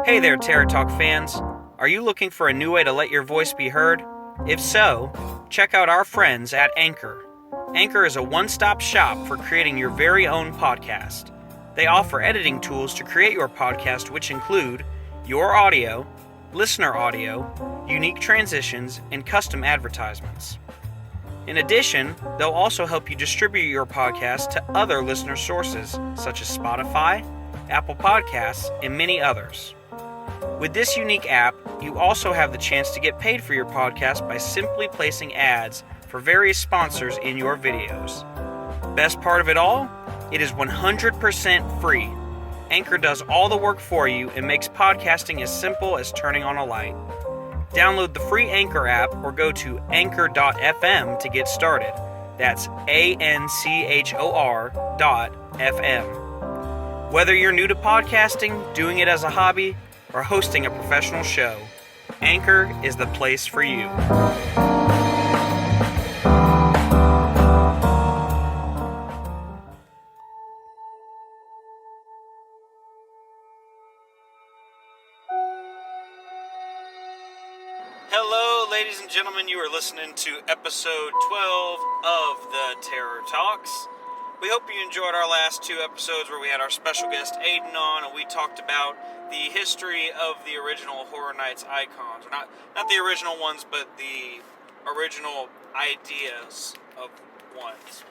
Hey there, Terror Talk fans. Are you looking for a new way to let your voice be heard? If so, check out our friends at Anchor. Anchor is a one-stop shop for creating your very own podcast. They offer editing tools to create your podcast, which include your audio, listener audio, unique transitions, and custom advertisements. In addition, they'll also help you distribute your podcast to other listener sources, such as Spotify, Apple Podcasts, and many others. With this unique app, you also have the chance to get paid for your podcast by simply placing ads for various sponsors in your videos. Best part of it all? It is 100% free. Anchor does all the work for you and makes podcasting as simple as turning on a light. Download the free Anchor app or go to anchor.fm to get started. That's ANCHOR.FM. Whether you're new to podcasting, doing it as a hobby, or hosting a professional show, Anchor is the place for you. Hello, ladies and gentlemen. You are listening to episode 12 of the Terror Talks. We hope you enjoyed our last two episodes where we had our special guest Aiden on, and we talked about the history of the original Horror Nights icons. Not the original ones, but the original ideas of ones.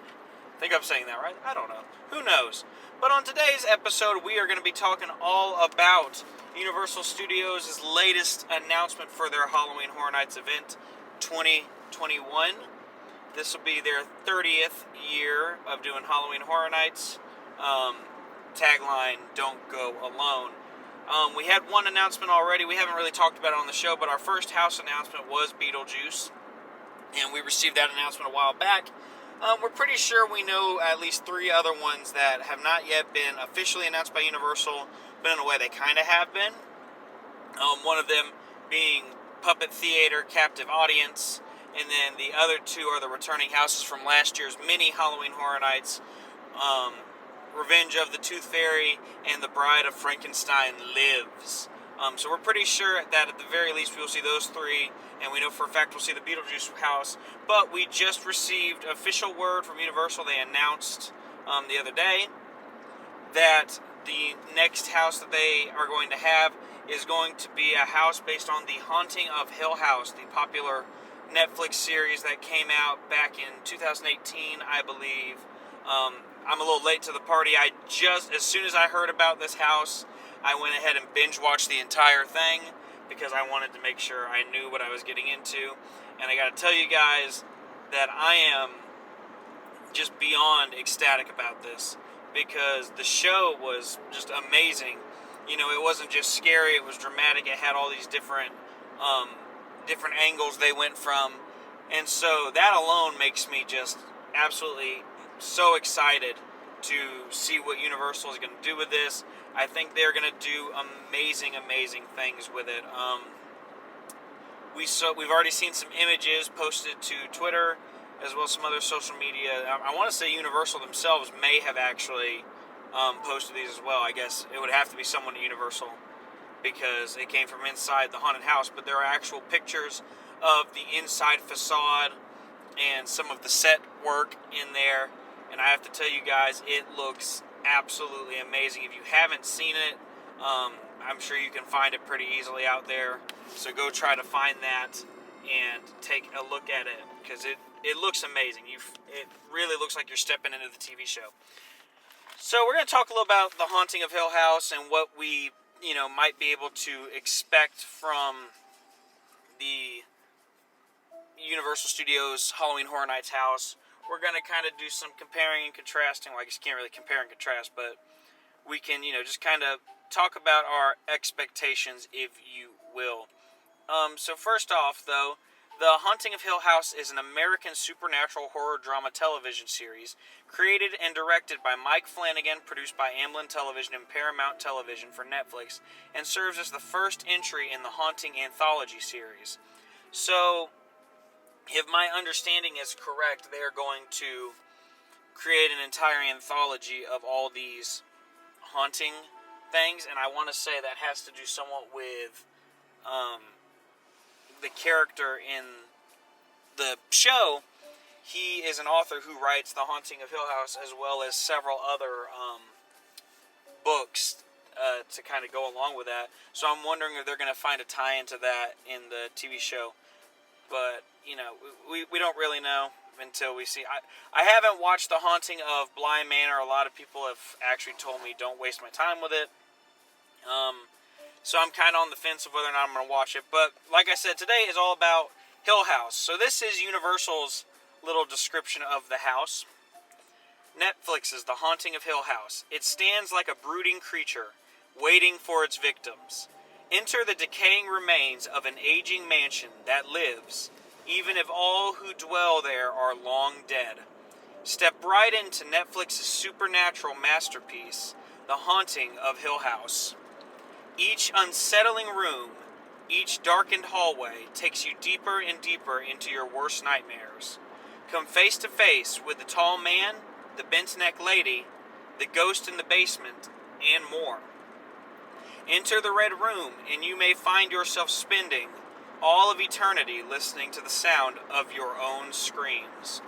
I think I'm saying that right? I don't know. Who knows? But on today's episode, we are going to be talking all about Universal Studios' latest announcement for their Halloween Horror Nights event 2021. This will be their 30th year of doing Halloween Horror Nights. Tagline, don't go alone. We had one announcement already. We haven't really talked about it on the show, but our first house announcement was Beetlejuice. And we received that announcement a while back. We're pretty sure we know at least three other ones that have not yet been officially announced by Universal, but in a way they kind of have been. One of them being Puppet Theater Captive Audience, and then the other two are the returning houses from last year's mini Halloween Horror Nights, Revenge of the Tooth Fairy, and The Bride of Frankenstein Lives. So we're pretty sure that at the very least we will see those three, and we know for a fact we'll see the Beetlejuice house. But we just received official word from Universal. They announced the other day that the next house that they are going to have is going to be a house based on The Haunting of Hill House, the popular Netflix series that came out back in 2018, I believe. I'm a little late to the party. As soon as I heard about this house, I went ahead and binge-watched the entire thing because I wanted to make sure I knew what I was getting into. And I got to tell you guys that I am just beyond ecstatic about this because the show was just amazing. You know, it wasn't just scary, it was dramatic. It had all these different angles they went from. And so that alone makes me just absolutely so excited to see what Universal is going to do with this. I think they're going to do amazing things with it. We've already seen some images posted to Twitter as well as some other social media. I want to say Universal themselves may have actually posted these as well. I guess it would have to be someone at Universal because it came from inside the haunted house, but there are actual pictures of the inside facade and some of the set work in there, and I have to tell you guys, it looks absolutely amazing. If you haven't seen it, I'm sure you can find it pretty easily out there, so go try to find that and take a look at it, because it looks amazing. It really looks like you're stepping into the TV show. So we're going to talk a little about The Haunting of Hill House and what we might be able to expect from the Universal Studios Halloween Horror Nights house. We're going to kind of do some comparing and contrasting. Well, I guess you can't really compare and contrast, but we can, just kind of talk about our expectations, if you will. So first off, though, The Haunting of Hill House is an American supernatural horror drama television series created and directed by Mike Flanagan, produced by Amblin Television and Paramount Television for Netflix, and serves as the first entry in the Haunting anthology series. So, if my understanding is correct, they are going to create an entire anthology of all these haunting things, and I want to say that has to do somewhat with the character in the show. He is an author who writes The Haunting of Hill House, as well as several other books to kind of go along with that. So I'm wondering if they're going to find a tie into that in the TV show. But, you know, we don't really know until we see. I haven't watched The Haunting of Bly Manor. A lot of people have actually told me don't waste my time with it. So I'm kind of on the fence of whether or not I'm going to watch it. But like I said, today is all about Hill House. So this is Universal's little description of the house. Netflix's The Haunting of Hill House. It stands like a brooding creature, waiting for its victims. Enter the decaying remains of an aging mansion that lives, even if all who dwell there are long dead. Step right into Netflix's supernatural masterpiece, The Haunting of Hill House. Each unsettling room, each darkened hallway takes you deeper and deeper into your worst nightmares. Come face to face with the tall man, the bent-necked lady, the ghost in the basement, and more. Enter the Red Room, and you may find yourself spending all of eternity listening to the sound of your own screams.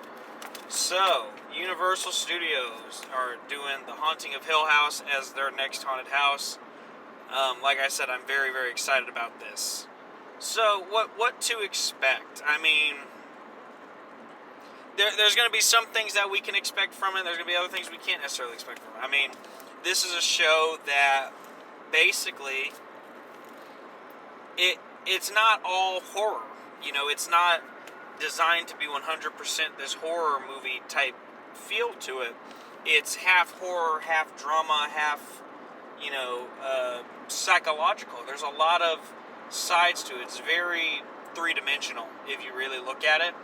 So, Universal Studios are doing The Haunting of Hill House as their next haunted house. Like I said, I'm very, very excited about this. So, what to expect? I mean, there's going to be some things that we can expect from it. There's going to be other things we can't necessarily expect from it. I mean, this is a show that basically, it's not all horror. You know, it's not designed to be 100% this horror movie type feel to it. It's half horror, half drama, half, you know, psychological. There's a lot of sides to it. It's very three-dimensional if you really look at it.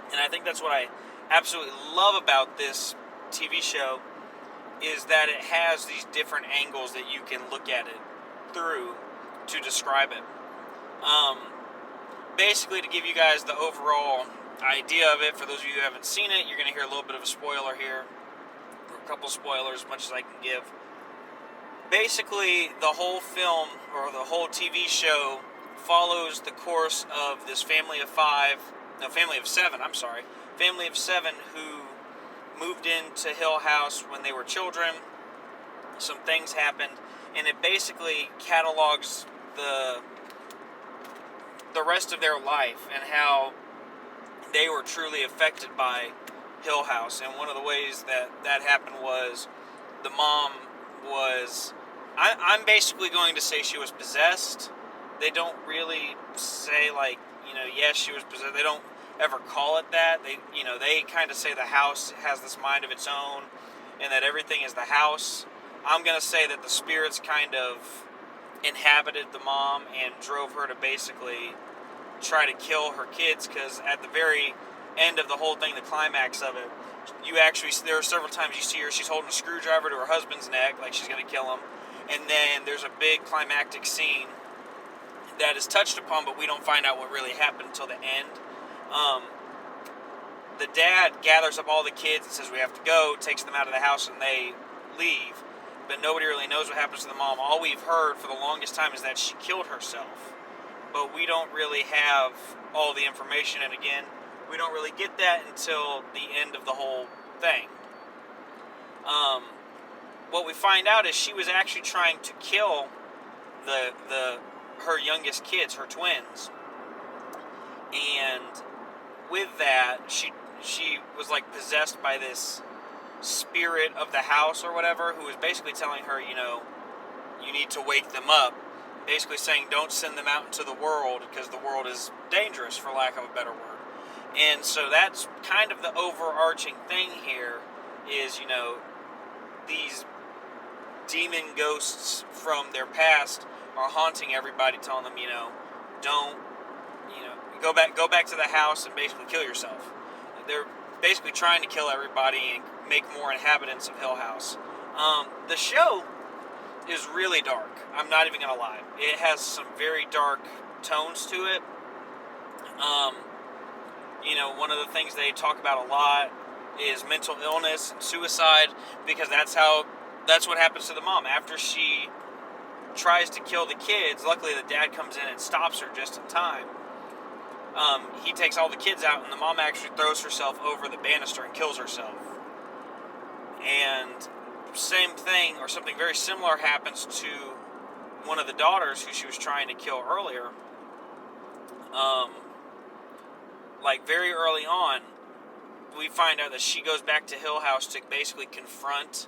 And I think that's what I absolutely love about this TV show, is that it has these different angles that you can look at it through to describe it. Basically, to give you guys the overall idea of it, for those of you who haven't seen it, you're going to hear a little bit of a spoiler here, or a couple spoilers, as much as I can give. Basically, the whole film, or the whole TV show, follows the course of this family of seven who moved into Hill House when they were children. Some things happened, and it basically catalogs the rest of their life and how they were truly affected by Hill House. And one of the ways that happened was the mom was, I'm basically going to say she was possessed. They don't really say, like, you know, yes, she was possessed. They don't ever call it that. They kind of say the house has this mind of its own and that everything is the house. I'm going to say that the spirits kind of inhabited the mom and drove her to basically try to kill her kids, because at the very end of the whole thing, the climax of it, there are several times you see her, she's holding a screwdriver to her husband's neck, like she's going to kill him, and then there's a big climactic scene that is touched upon, but we don't find out what really happened until the end. The dad gathers up all the kids and says we have to go, takes them out of the house, and they leave. But nobody really knows what happens to the mom. All we've heard for the longest time is that she killed herself. But we don't really have all the information, and again, we don't really get that until the end of the whole thing. What we find out is she was actually trying to kill her youngest kids, her twins. And with that, she was like possessed by this spirit of the house or whatever, who was basically telling her, you know, you need to wake them up. Basically saying don't send them out into the world because the world is dangerous, for lack of a better word. And so that's kind of the overarching thing here is, you know, these demon ghosts from their past are haunting everybody, telling them, you know, don't, you know, go back to the house and basically kill yourself. They're basically trying to kill everybody and make more inhabitants of Hill House. The show is really dark. I'm not even going to lie. It has some very dark tones to it. You know, one of the things they talk about a lot is mental illness and suicide, because that's how that's what happens to the mom. After she tries to kill the kids, luckily the dad comes in and stops her just in time. He takes all the kids out, and the mom actually throws herself over the banister and kills herself. And same thing, or something very similar, happens to one of the daughters who she was trying to kill earlier. Like very early on, we find out that she goes back to Hill House to basically confront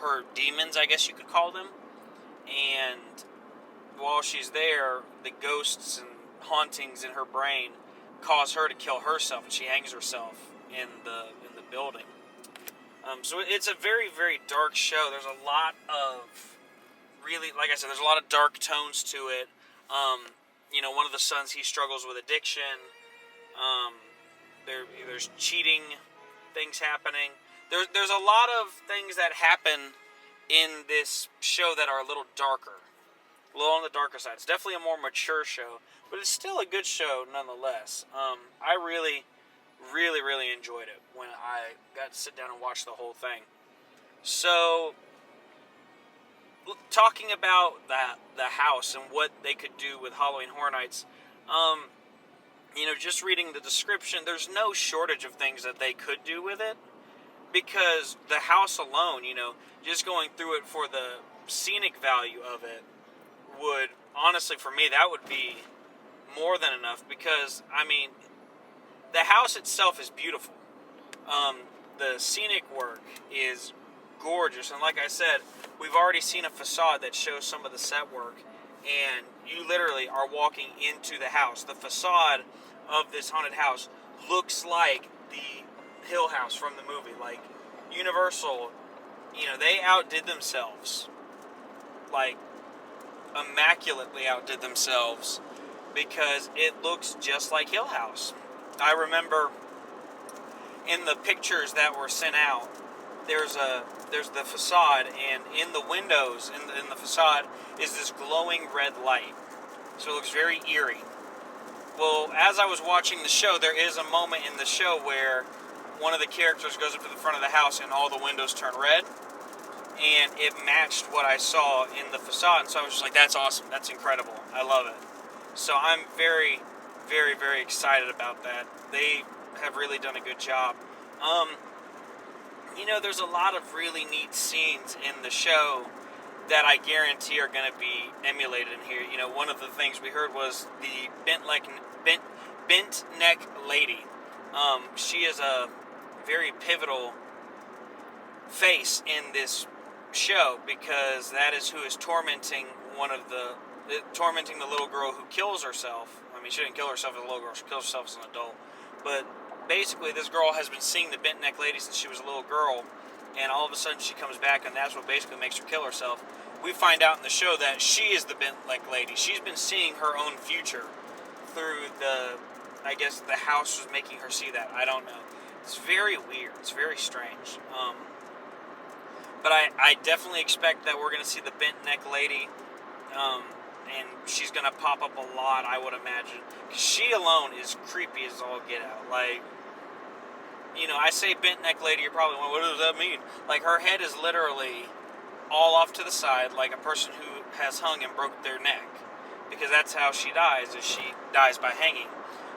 her demons, I guess you could call them. And while she's there, the ghosts and hauntings in her brain cause her to kill herself, and she hangs herself in the building. So it's a very, very dark show. There's a lot of really, like I said, there's a lot of dark tones to it. One of the sons, he struggles with addiction. There's cheating things happening. There's a lot of things that happen in this show that are a little darker, a little on the darker side. It's definitely a more mature show, but it's still a good show nonetheless. I really, really, really enjoyed it when I got to sit down and watch the whole thing. So, talking about the house and what they could do with Halloween Horror Nights, just reading the description, there's no shortage of things that they could do with it, because the house alone, just going through it for the scenic value of it would, honestly, for me, that would be more than enough, because, the house itself is beautiful. The scenic work is gorgeous, and like I said, we've already seen a facade that shows some of the set work, and you literally are walking into the house. The facade of this haunted house looks like the Hill House from the movie. Like, Universal, they outdid themselves. Like, immaculately outdid themselves, because it looks just like Hill House. I remember in the pictures that were sent out, there's the facade, and in the windows in the facade is this glowing red light. So it looks very eerie. Well, as I was watching the show, there is a moment in the show where one of the characters goes up to the front of the house and all the windows turn red, and it matched what I saw in the facade. And so I was just like, that's awesome, that's incredible, I love it. So I'm very, very, very excited about that. They have really done a good job. There's a lot of really neat scenes in the show that I guarantee are going to be emulated in here. One of the things we heard was the bent neck lady. She is a very pivotal face in this show, because that is who is tormenting the little girl who kills herself. She didn't kill herself as a little girl, she kills herself as an adult. But basically, this girl has been seeing the bent neck lady since she was a little girl, and all of a sudden she comes back, and that's what basically makes her kill herself. We find out in the show that she is the bent neck lady. She's been seeing her own future through I guess the house was making her see that. I don't know. It's very weird. It's very strange. But I definitely expect that we're going to see the bent neck lady, and she's going to pop up a lot, I would imagine. Because she alone is creepy as all get out. Like, I say bent neck lady, you're probably wondering, what does that mean? Like, her head is literally all off to the side, like a person who has hung and broke their neck. Because that's how she dies, is she dies by hanging.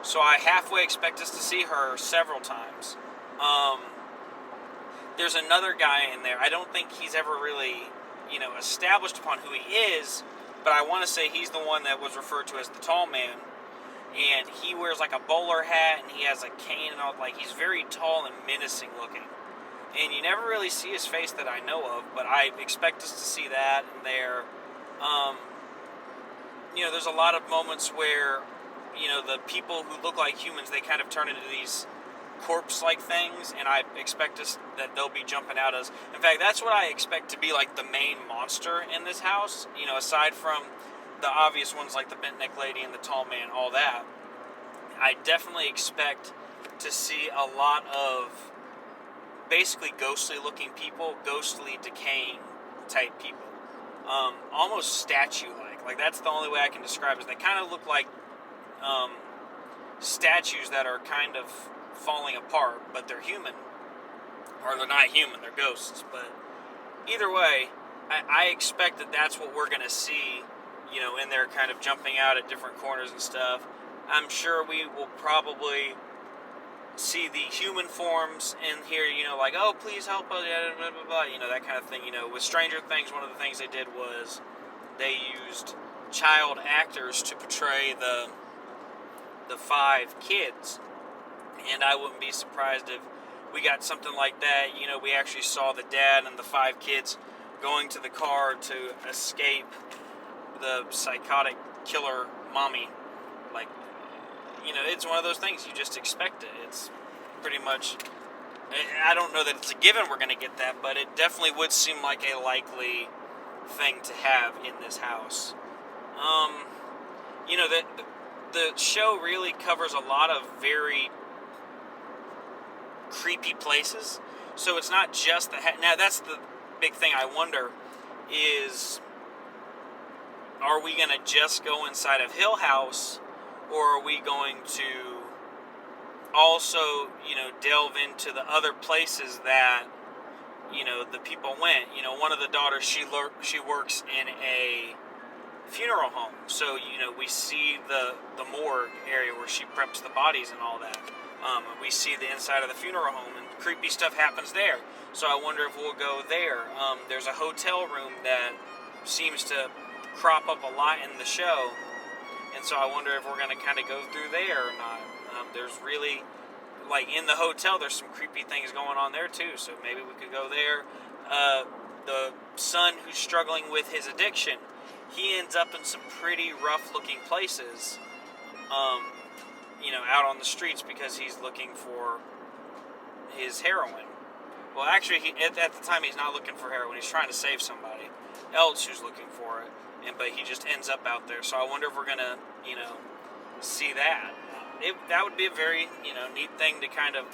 So I halfway expect us to see her several times. There's another guy in there. I don't think he's ever really, established upon who he is, but I want to say he's the one that was referred to as the tall man. And he wears like a bowler hat, and he has a cane and all. Like, he's very tall and menacing looking. And you never really see his face that I know of, but I expect us to see that in there. There's a lot of moments where, the people who look like humans, they kind of turn into these corpse-like things, and I expect that they'll be jumping out as... In fact, that's what I expect to be like the main monster in this house, aside from the obvious ones like the bent neck lady and the tall man, all that. I definitely expect to see a lot of basically ghostly-looking people, ghostly, decaying type people. Almost statue-like. Like, that's the only way I can describe it. They kind of look like statues that are kind of falling apart, but they're human. Or they're not human, they're ghosts. But, either way, I expect that that's what we're going to see, in there kind of jumping out at different corners and stuff. I'm sure we will probably see the human forms in here, like, oh, please help us, blah, blah, blah, that kind of thing. With Stranger Things, one of the things they did was they used child actors to portray the 5 kids, and I wouldn't be surprised if we got something like that. We actually saw the dad and the 5 kids going to the car to escape the psychotic killer mommy. Like, it's one of those things, you just expect it. It's pretty much, I don't know that it's a given we're going to get that, but it definitely would seem like a likely thing to have in this house. The show really covers a lot of very creepy places. So it's not just now that's the big thing I wonder is, are we going to just go inside of Hill House, or are we going to also, delve into the other places that, the people went? One of the daughters, she works in a funeral home. So, we see the morgue area where she preps the bodies and all that. We see the inside of the funeral home, and creepy stuff happens there. So I wonder if we'll go there. There's a hotel room that seems to crop up a lot in the show, and so I wonder if we're going to kind of go through there or not. There's really, like, in the hotel, there's some creepy things going on there too, so maybe we could go there. The son who's struggling with his addiction, he ends up in some pretty rough-looking places, out on the streets because he's looking for his heroin. Well, actually, at the time, he's not looking for heroin. He's trying to save somebody else who's looking for it, but he just ends up out there. So I wonder if we're going to, see that. That would be a very, neat thing to kind of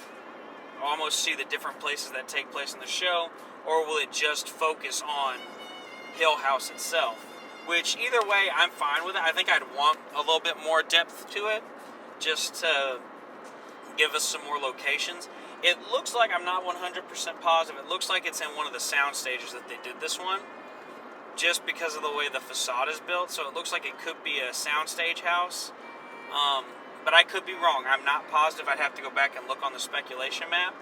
almost see the different places that take place in the show, or will it just focus on Hill House itself? Which, either way, I'm fine with it. I think I'd want a little bit more depth to it, just to give us some more locations. It looks like, I'm not 100% positive, it looks like it's in one of the sound stages that they did this one, just because of the way the facade is built. So it looks like it could be a soundstage house, but I could be wrong. I'm not positive. I'd have to go back and look on the speculation map,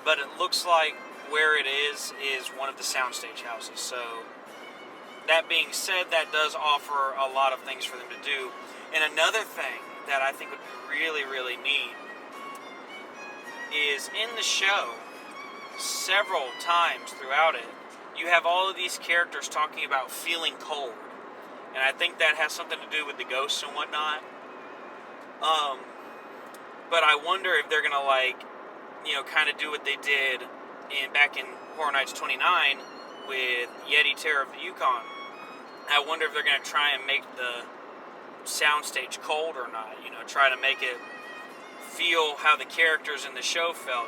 but it looks like where it is one of the soundstage houses. So that being said, that does offer a lot of things for them to do. And another thing that I think would be really, really neat is, in the show, several times throughout it, you have all of these characters talking about feeling cold. And I think that has something to do with the ghosts and whatnot. But I wonder if they're going to, kind of do what they did back in Horror Nights 29 with Yeti Terror of the Yukon. I wonder if they're going to try and make the soundstage cold or not, try to make it feel how the characters in the show felt,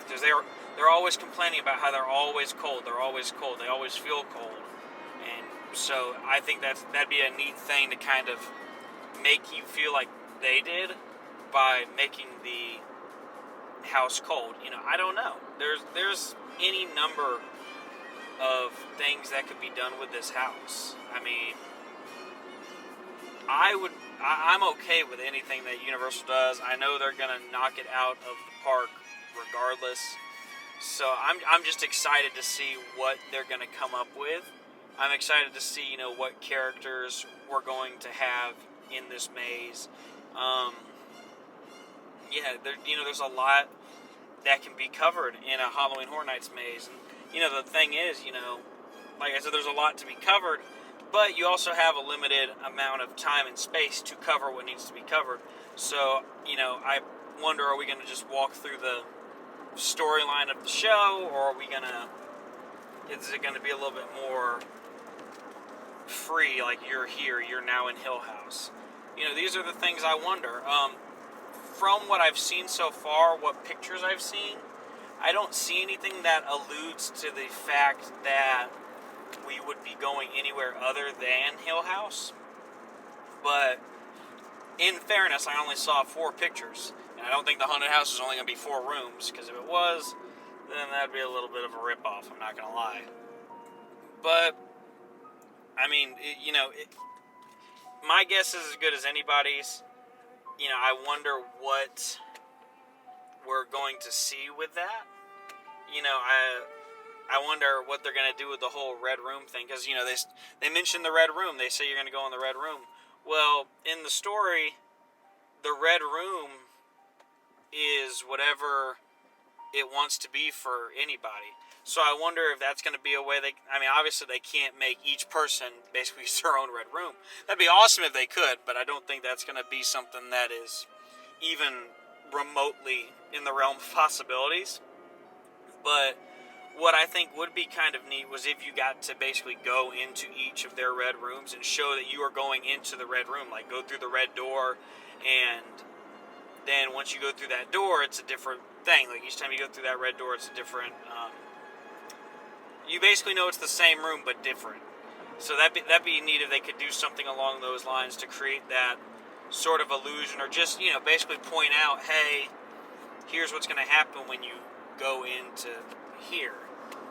because they're always complaining about how they're always cold, they always feel cold. And so I think that'd be a neat thing to kind of make you feel like they did by making the house cold. I don't know. There's any number of things that could be done with this house. I mean, I'm okay with anything that Universal does. I know they're gonna knock it out of the park regardless. So I'm just excited to see what they're gonna come up with. I'm excited to see, what characters we're going to have in this maze. There's a lot that can be covered in a Halloween Horror Nights maze. And, the thing is, like I said, there's a lot to be covered, but you also have a limited amount of time and space to cover what needs to be covered. So, I wonder, are we going to just walk through the storyline of the show, or is it going to be a little bit more free, like you're here, you're now in Hill House? These are the things I wonder. From what I've seen so far, what pictures I've seen, I don't see anything that alludes to the fact that we would be going anywhere other than Hill House. But in fairness, I only saw 4 pictures, and I don't think the haunted house is only going to be 4 rooms, because if it was, then that'd be a little bit of a ripoff, I'm not going to lie. But, I mean, my guess is as good as anybody's. I wonder what we're going to see with that. I wonder what they're going to do with the whole red room thing. Because, they mentioned the red room. They say you're going to go in the red room. Well, in the story, the red room is whatever it wants to be for anybody. So I wonder if that's going to be a way obviously they can't make each person basically use their own red room. That'd be awesome if they could, but I don't think that's going to be something that is even remotely in the realm of possibilities. But what I think would be kind of neat was if you got to basically go into each of their red rooms and show that you are going into the red room, like go through the red door, and then once you go through that door, it's a different thing. Like each time you go through that red door, it's a different. You basically know it's the same room but different. So that'd be neat if they could do something along those lines to create that sort of illusion, or just basically point out, hey, here's what's going to happen when you go into here.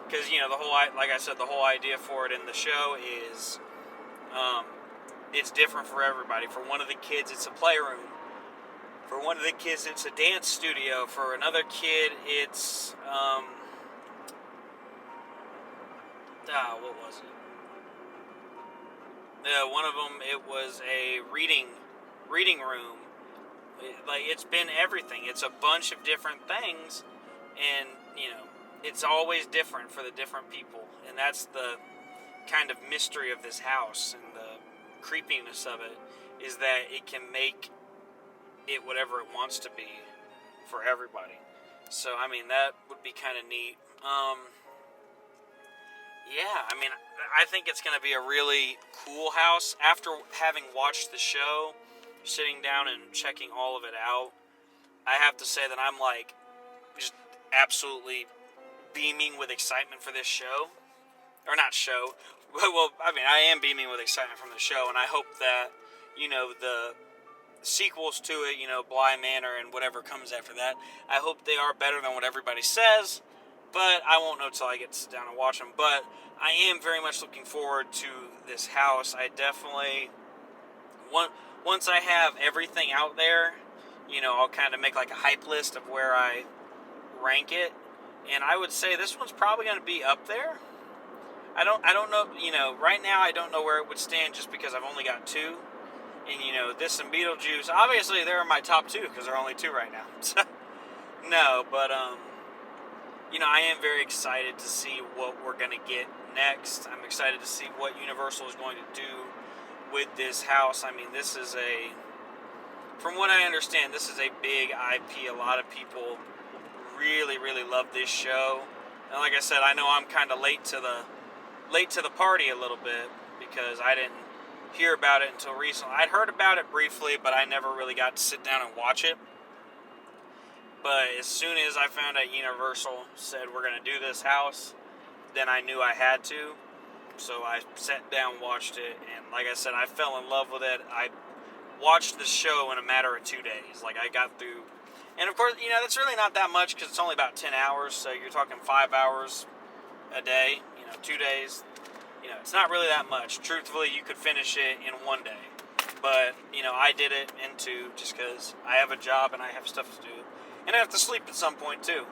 Because like I said, the whole idea for it in the show is, it's different for everybody. For one of the kids, it's a playroom. For one of the kids, it's a dance studio. For another kid, it's what was it? One of them, it was a reading room. It's been everything. It's a bunch of different things, and it's always different for the different people, and that's the kind of mystery of this house and the creepiness of it, is that it can make it whatever it wants to be for everybody. So that would be kind of neat. I think it's going to be a really cool house. After having watched the show, sitting down and checking all of it out, I have to say that I'm just absolutely beaming with excitement for this show. Or not show. Well, I am beaming with excitement from the show, and I hope that, the sequels to it, Bly Manor and whatever comes after that, I hope they are better than what everybody says, but I won't know till I get to sit down and watch them. But I am very much looking forward to this house. I definitely, once I have everything out there, I'll kind of make a hype list of where I rank it, and I would say this one's probably going to be up there. I don't know, right now I don't know where it would stand, just because I've only got two, and this and Beetlejuice, obviously they're in my top two, because there are only two right now. No, but I am very excited to see what we're going to get next. I'm excited to see what Universal is going to do with this house. This is from what I understand, this is a big IP. A lot of people really, really love this show. And like I said, I know I'm kind of late to the party a little bit, because I didn't hear about it until recently. I'd heard about it briefly, but I never really got to sit down and watch it. But as soon as I found out Universal said we're going to do this house, then I knew I had to. So I sat down, watched it, and like I said, I fell in love with it. I watched the show in a matter of 2 days. I got through, and of course, that's really not that much, because it's only about 10 hours, so you're talking 5 hours a day, 2 days. It's not really that much. Truthfully, you could finish it in 1 day. But, I did it in 2, just because I have a job and I have stuff to do. And I have to sleep at some point, too.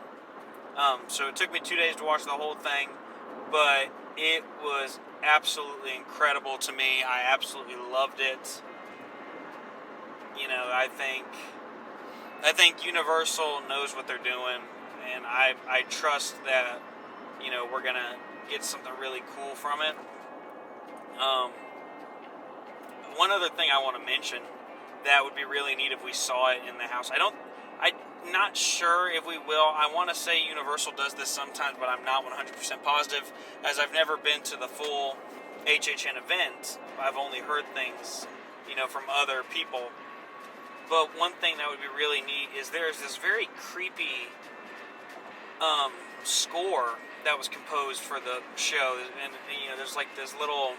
So it took me 2 days to watch the whole thing. But it was absolutely incredible to me. I absolutely loved it. I think Universal knows what they're doing. And I trust that, we're going to get something really cool from it. One other thing I want to mention that would be really neat if we saw it in the house. I'm not sure if we will. I want to say Universal does this sometimes, but I'm not 100% positive, as I've never been to the full HHN event. I've only heard things, from other people. But one thing that would be really neat is there's this very creepy score that was composed for the show, and there's this little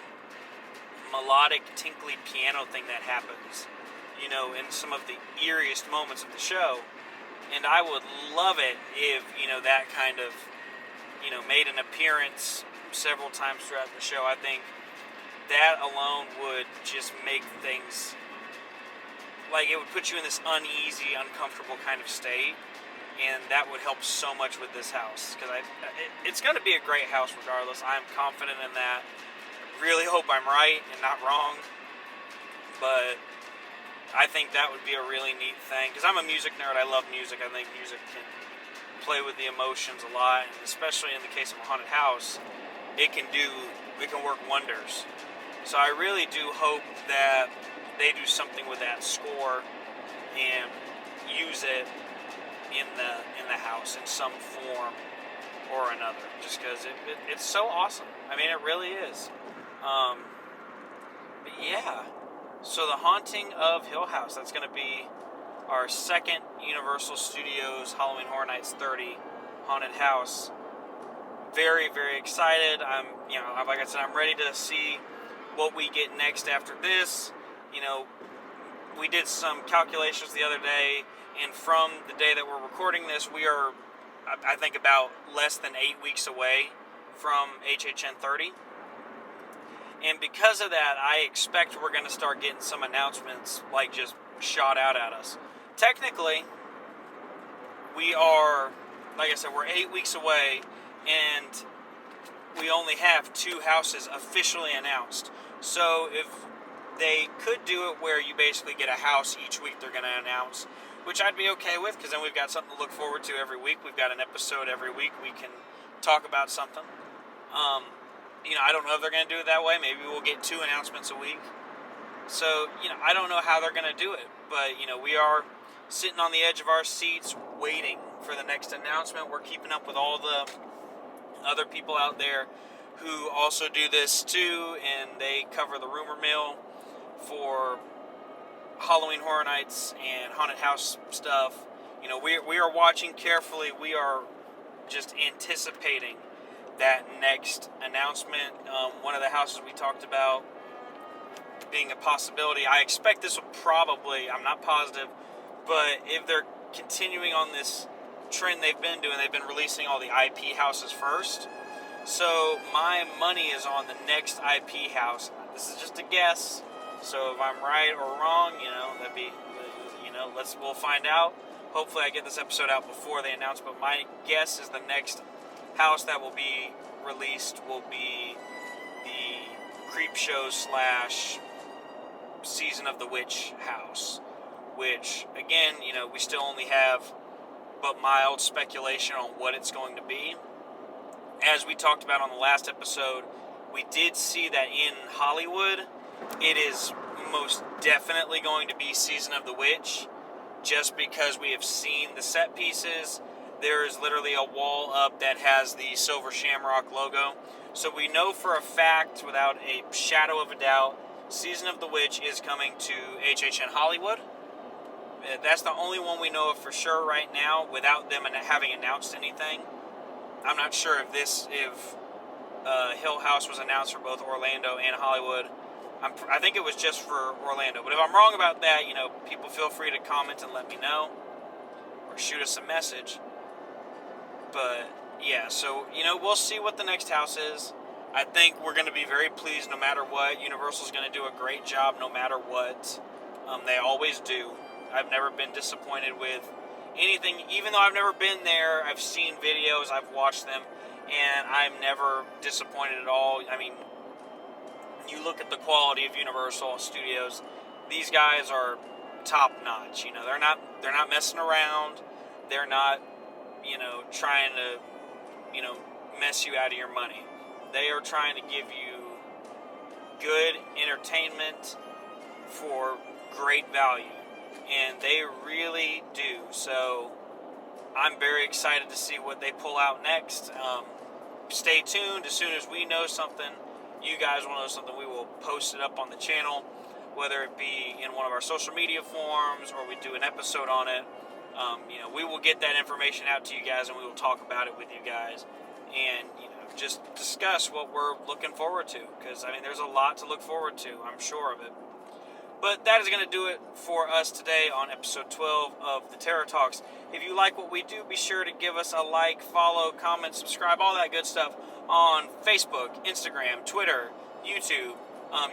melodic, tinkly piano thing that happens, in some of the eeriest moments of the show. And I would love it if, that kind of, made an appearance several times throughout the show. I think that alone would just make things, like, it would put you in this uneasy, uncomfortable kind of state, and that would help so much with this house, because it's going to be a great house regardless. I'm confident in that. Really hope I'm right and not wrong, but I think that would be a really neat thing, because I'm a music nerd. I love music. I think music can play with the emotions a lot, and especially in the case of a haunted house, it can work wonders. So I really do hope that they do something with that score and use it in the house in some form or another, just because it's so awesome. I mean, it really is. But yeah, so The Haunting of Hill House, that's going to be our second Universal Studios Halloween Horror Nights 30 haunted house. Very, very excited. Like I said, I'm ready to see what we get next after this. We did some calculations the other day, and from the day that we're recording this, we are, I think, about less than 8 weeks away from HHN30. And because of that, I expect we're going to start getting some announcements, like, just shot out at us. Technically, we are, like I said, we're 8 weeks away, and we only have 2 houses officially announced. So if they could do it where you basically get a house each week they're going to announce, which I'd be okay with, because then we've got something to look forward to every week. We've got an episode every week. We can talk about something. I don't know if they're going to do it that way. Maybe we'll get 2 announcements a week. So, I don't know how they're going to do it. But, we are sitting on the edge of our seats waiting for the next announcement. We're keeping up with all the other people out there who also do this too, and they cover the rumor mill for Halloween Horror Nights and haunted house stuff. We are watching carefully. We are just anticipating that next announcement. One of the houses we talked about being a possibility. I expect this will probably, I'm not positive, but if they're continuing on this trend they've been doing, they've been releasing all the IP houses first. So my money is on the next IP house. This is just a guess. So if I'm right or wrong, that'd be, we'll find out. Hopefully I get this episode out before they announce, but my guess is the next house that will be released will be the Creepshow / Season of the Witch house, which, again, we still only have but mild speculation on what it's going to be. As we talked about on the last episode, we did see that in Hollywood, it is most definitely going to be Season of the Witch, just because we have seen the set pieces. There is literally a wall up that has the Silver Shamrock logo. So we know for a fact, without a shadow of a doubt, Season of the Witch is coming to HHN Hollywood. That's the only one we know of for sure right now, without them having announced anything. I'm not sure if Hill House was announced for both Orlando and Hollywood. I think it was just for Orlando. But if I'm wrong about that, people feel free to comment and let me know, or shoot us a message. But yeah, so we'll see what the next house is. I think we're going to be very pleased no matter what. Universal's going to do a great job no matter what. They always do. I've never been disappointed with anything. Even though I've never been there, I've seen videos, I've watched them, and I'm never disappointed at all. I mean, you look at the quality of Universal Studios, these guys are top notch. They're not messing around. They're not, trying to, mess you out of your money. They are trying to give you good entertainment for great value, and they really do. So I'm very excited to see what they pull out next. Stay tuned. As soon as we know something, you guys will know something, we will post it up on the channel, whether it be in one of our social media forums or we do an episode on it. We will get that information out to you guys, and we will talk about it with you guys, and just discuss what we're looking forward to, because there's a lot to look forward to, I'm sure of it. But that is going to do it for us today on episode 12 of the Terror Talks. If you like what we do, be sure to give us a like, follow, comment, subscribe, all that good stuff on Facebook, Instagram, Twitter, YouTube.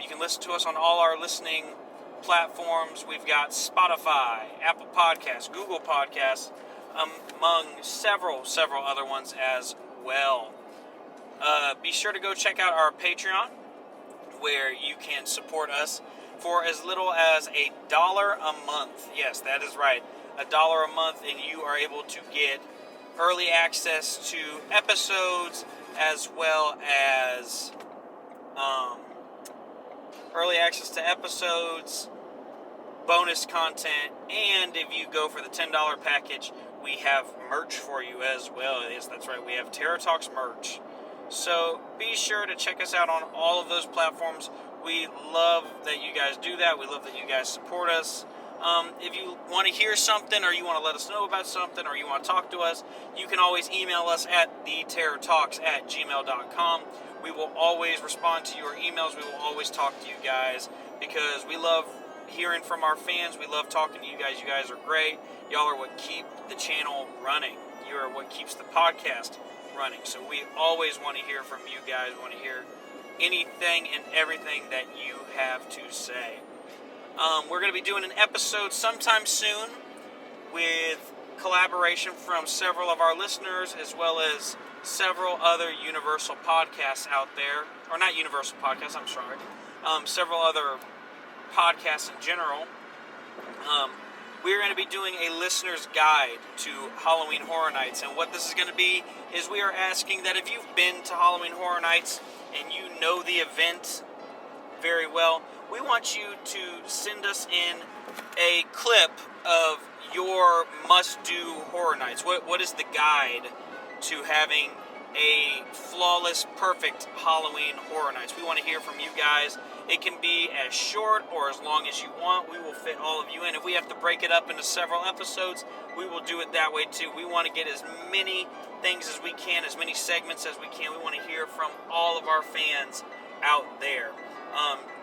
You can listen to us on all our listening platforms. We've got Spotify, Apple Podcasts, Google Podcasts, among several other ones as well. Be sure to go check out our Patreon, where you can support us for as little as $1 a month. Yes, that is right, $1 a month, and you are able to get early access to episodes, as well as bonus content, and if you go for the $10 package, we have merch for you as well. Yes, that's right, we have Terror Talks merch. So be sure to check us out on all of those platforms. We love that you guys do that. We love that you guys support us. If you want to hear something, or you want to let us know about something, or you want to talk to us, you can always email us at theterrortalks@gmail.com. We will always respond to your emails. We will always talk to you guys, because we love hearing from our fans. We love talking to you guys. You guys are great. Y'all are what keep the channel running. You are what keeps the podcast running. So we always want to hear from you guys. We want to hear anything and everything that you have to say. We're going to be doing an episode sometime soon with collaboration from several of our listeners, as well as several other Universal podcasts out there. Or not Universal podcasts, I'm sorry. Several other podcasts in general. We're going to be doing a listener's guide to Halloween Horror Nights. And what this is going to be is we are asking that if you've been to Halloween Horror Nights and you know the event very well, we want you to send us in a clip of your must-do horror nights. What is the guide to having a flawless, perfect Halloween Horror Nights? We want to hear from you guys. It can be as short or as long as you want. We will fit all of you in. If we have to break it up into several episodes, we will do it that way too. We want to get as many things as we can, as many segments as we can. We want to hear from all of our fans out there.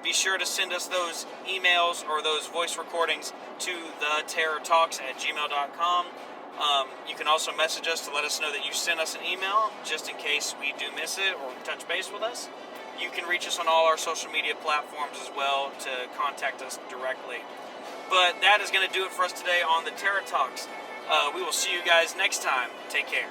Be sure to send us those emails or those voice recordings to theterrortalks@gmail.com. You can also message us to let us know that you sent us an email, just in case we do miss it or touch base with us. You can reach us on all our social media platforms as well to contact us directly. But that is going to do it for us today on the Terror Talks. We will see you guys next time. Take care.